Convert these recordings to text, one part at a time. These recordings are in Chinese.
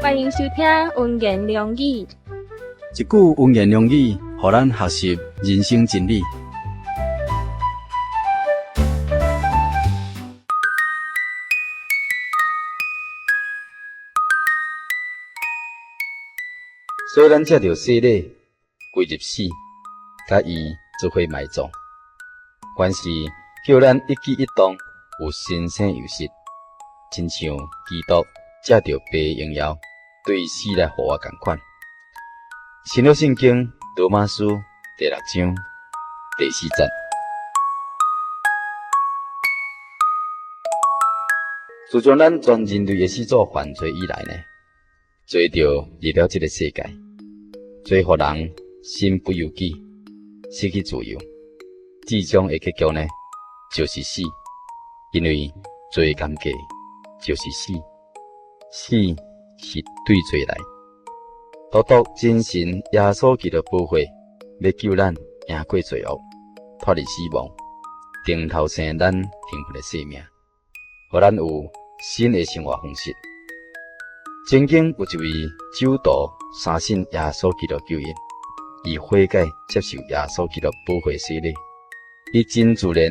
欢迎收听文言良语。一句文言良语，互咱学习人生真理。所以咱才着洗礼归入死，甲伊做伙埋葬。凡是叫咱一举一动有新生有息，亲像基督才着被荣耀，对死来互我同款。新约圣经罗马书第6章第4节。自从咱全人类的始祖犯罪以来呢，罪着入了这个世界，罪互人身不由己，失去自由。最终的结局呢，就是死，因为罪甘价就是死，死是对罪来。独独真神耶稣基督宝血，要救咱赢过罪恶，脱离死亡，定头生咱幸福的生命，互咱有新的生活方式。曾经有一位酒徒相信耶稣基督救因，以悔改接受耶稣基督宝血洗礼，伊真自然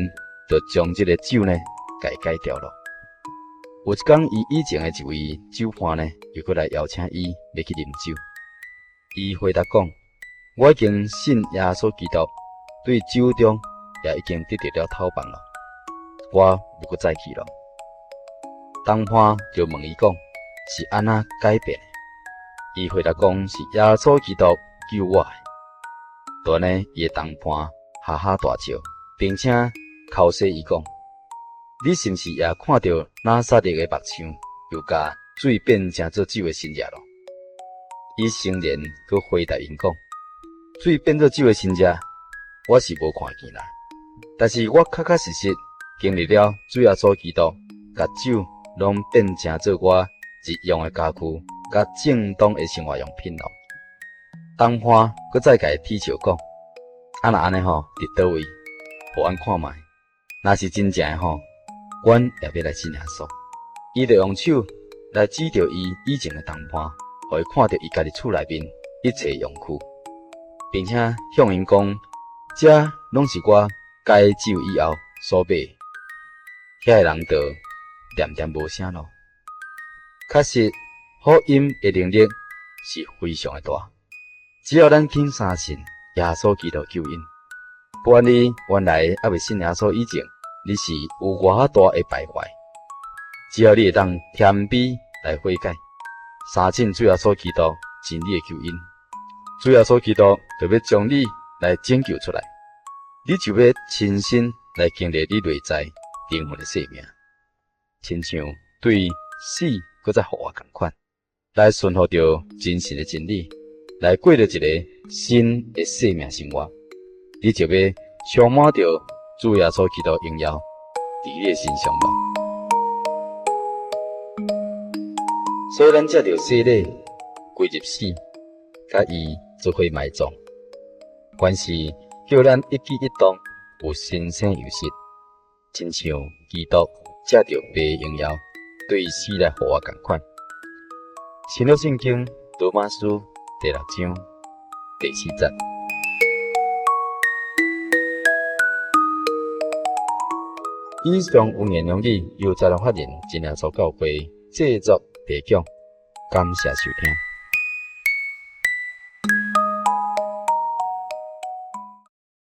就将这个酒呢改掉了。有一天，伊以前的一位酒伴呢，又过来邀请伊要去啉酒。伊回答讲：“我已经信耶稣基督，对酒中也已经得到了透放了，我不搁再去了。”当伴就问伊讲：“是安怎改变的？”伊回答讲：“是耶稣基督救我的。”当呢，伊的同伴哈哈大笑，并且口说伊讲：“你是毋是也看到拿撒勒的目像，又甲水变成做酒的新约咯？”伊承认，佮回答因讲：“水变做酒的新约，我是无看见啦。但是我确确实实经历了主耶稣基督，甲酒拢变成做我日用的家具，甲正当的生活用品咯。”当伴佮再甲伊踢笑讲：“若安尼吼，伫倒位？互阮看卖。若是真正的吼，阮也要来信耶稣。”伊就用手来指着伊以前的同伴，互伊看到伊家己厝内面一切用具，并且向因讲：“这拢是我改酒以后所买的。”遐个人就念念无声咯。确实，福音的能力是非常的大。只要咱肯相信耶稣基督救恩，不管你原来还未信耶稣以前，你是有偌大的败坏，只要你会当谦卑来悔改，相信主耶稣基督真理的救恩，主耶稣基督就要将你来拯救出来，你就要亲身来经历你内在灵魂的生命，亲像对死搁再互我同款，来顺服着真神的真理，来过着一个新的生命生活，你就要充满着主耶稣基督荣耀伫你的身上咯。所以咱才着洗礼归入死，甲伊做伙埋葬。凡是叫咱一举一动有新生有息，亲像基督才着被荣耀，对死来互我同款。新约圣经罗马书第6章第4节。以上文言良语由财团法人真耶稣教会制作提供，感谢收听。